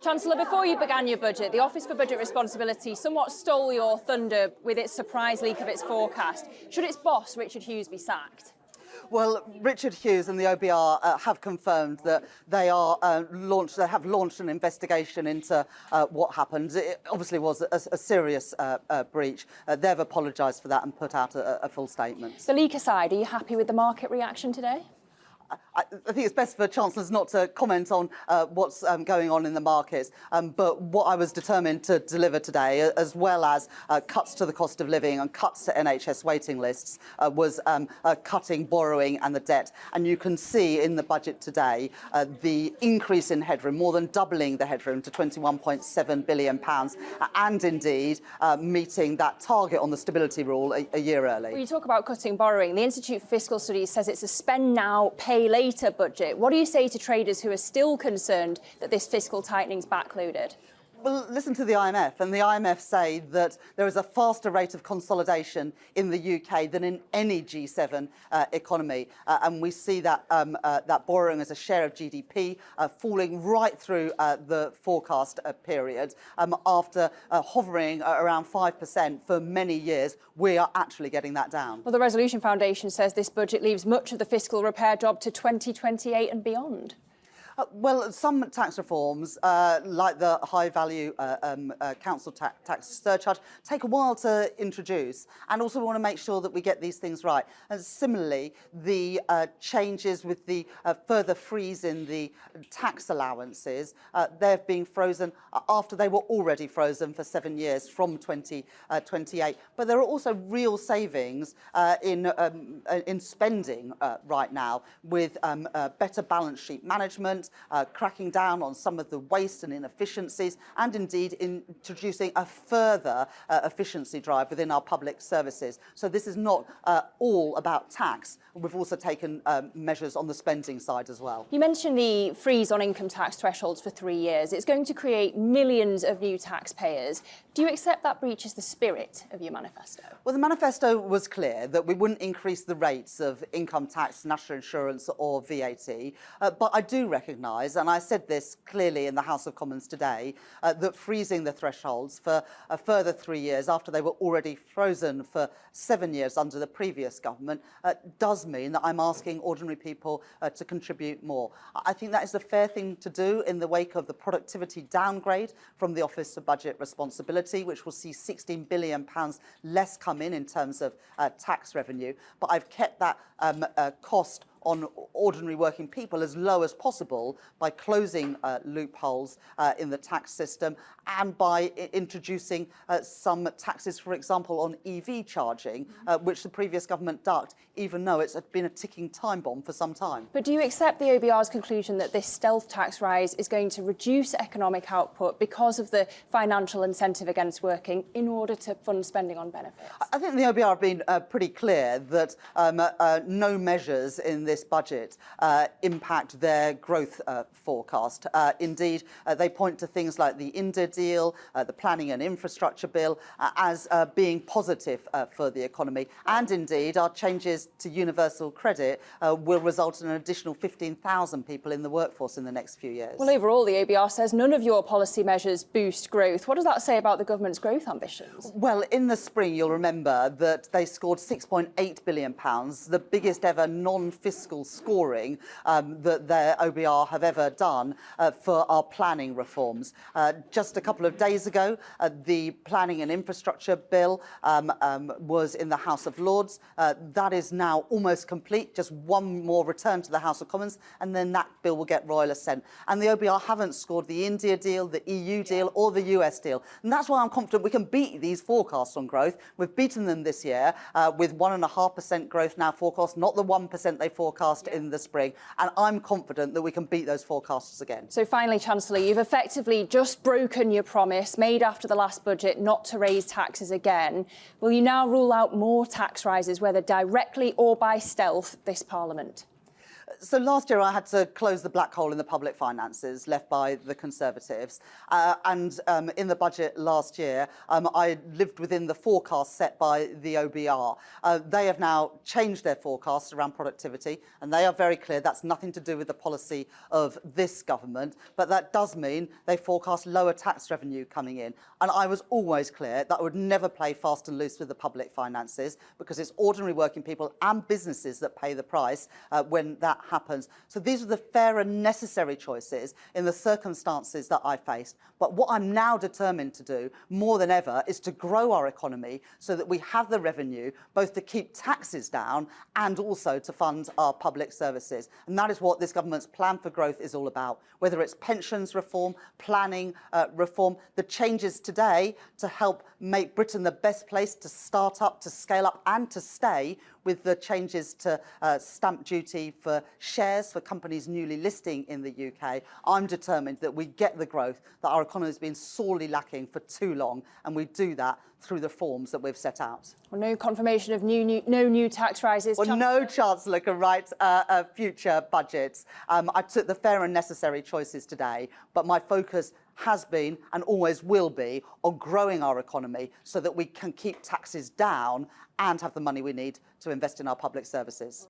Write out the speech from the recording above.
Chancellor, before you began your budget, the Office for Budget Responsibility somewhat stole your thunder with its surprise leak of its forecast. Should its boss, Richard Hughes, be sacked? Well, Richard Hughes and the OBR have confirmed that they have launched an investigation into what happened. It obviously was a serious breach. They've apologised for that and put out a full statement. The leak aside, are you happy with the market reaction today? I think it's best for chancellors not to comment on what's going on in the markets. But what I was determined to deliver today, as well as cuts to the cost of living and cuts to NHS waiting lists, was cutting borrowing and the debt. And you can see in the budget today the increase in headroom, more than doubling the headroom to £21.7 billion, and indeed meeting that target on the stability rule a year early. Well, you talk about cutting borrowing. The Institute for Fiscal Studies says it's a spend now, pay later budget. What do you say to traders who are still concerned that this fiscal tightening's backloaded? Well, listen to the IMF, and the IMF say that there is a faster rate of consolidation in the UK than in any G7 economy, and we see that that borrowing as a share of GDP falling right through the forecast period. After hovering around 5% for many years, we are actually getting that down. Well, the Resolution Foundation says this budget leaves much of the fiscal repair job to 2028 and beyond. Well, some tax reforms, like the high-value council tax surcharge, take a while to introduce, and also we want to make sure that we get these things right. And similarly, the changes with the further freeze in the tax allowances, they're being frozen after they were already frozen for 7 years from 2028. But there are also real savings in spending right now, with better balance sheet management, cracking down on some of the waste and inefficiencies, and indeed introducing a further efficiency drive within our public services. So this is not all about tax. We've also taken measures on the spending side as well. You mentioned the freeze on income tax thresholds for 3 years. It's going to create millions of new taxpayers. Do you accept that breaches the spirit of your manifesto? Well, the manifesto was clear that we wouldn't increase the rates of income tax, national insurance or VAT. But I do recognise, and I said this clearly in the House of Commons today, that freezing the thresholds for a further 3 years after they were already frozen for 7 years under the previous government does mean that I'm asking ordinary people to contribute more. I think that is the fair thing to do in the wake of the productivity downgrade from the Office for Budget Responsibility, which will see £16 billion less come in terms of tax revenue. But I've kept that cost on ordinary working people as low as possible by closing loopholes in the tax system, and by introducing some taxes, for example, on EV charging, which the previous government ducked, even though it's been a ticking time bomb for some time. But do you accept the OBR's conclusion that this stealth tax rise is going to reduce economic output because of the financial incentive against working in order to fund spending on benefits? I think the OBR have been pretty clear that no measures in this budget impact their growth forecast. Indeed, they point to things like the India deal, the planning and infrastructure bill, as being positive for the economy. And indeed, our changes to universal credit will result in an additional 15,000 people in the workforce in the next few years. Well, overall, the OBR says none of your policy measures boost growth. What does that say about the government's growth ambitions? Well, in the spring, you'll remember that they scored £6.8 billion, the biggest ever non-fiscal scoring that their OBR have ever done for our planning reforms. Just a couple of days ago, the planning and infrastructure bill was in the House of Lords. That is now almost complete, just one more return to the House of Commons, and then that bill will get royal assent. And the OBR haven't scored the India deal, the EU deal, or the US deal. And that's why I'm confident we can beat these forecasts on growth. We've beaten them this year with 1.5% growth now forecast, not the 1% they forecast in the spring. And I'm confident that we can beat those forecasts again. So finally, Chancellor, you've effectively just broken your promise made after the last budget not to raise taxes again. Will you now rule out more tax rises, whether directly or by stealth, this Parliament? So last year I had to close the black hole in the public finances left by the Conservatives. And in the budget last year, I lived within the forecast set by the OBR. They have now changed their forecasts around productivity, and they are very clear that's nothing to do with the policy of this government, but that does mean they forecast lower tax revenue coming in. And I was always clear that I would never play fast and loose with the public finances, because it's ordinary working people and businesses that pay the price when that happens. So these are the fair and necessary choices in the circumstances that I faced. But what I'm now determined to do more than ever is to grow our economy so that we have the revenue both to keep taxes down and also to fund our public services. And that is what this government's plan for growth is all about, whether it's pensions reform, planning reform, the changes today to help make Britain the best place to start up, to scale up and to stay, with the changes to stamp duty for shares for companies newly listing in the UK. I'm determined that we get the growth that our economy has been sorely lacking for too long, and we do that through the reforms that we've set out. Well, no confirmation of no new tax rises. Well, no Chancellor can write future budgets. I took the fair and necessary choices today, but my focus has been and always will be on growing our economy so that we can keep taxes down and have the money we need to invest in our public services.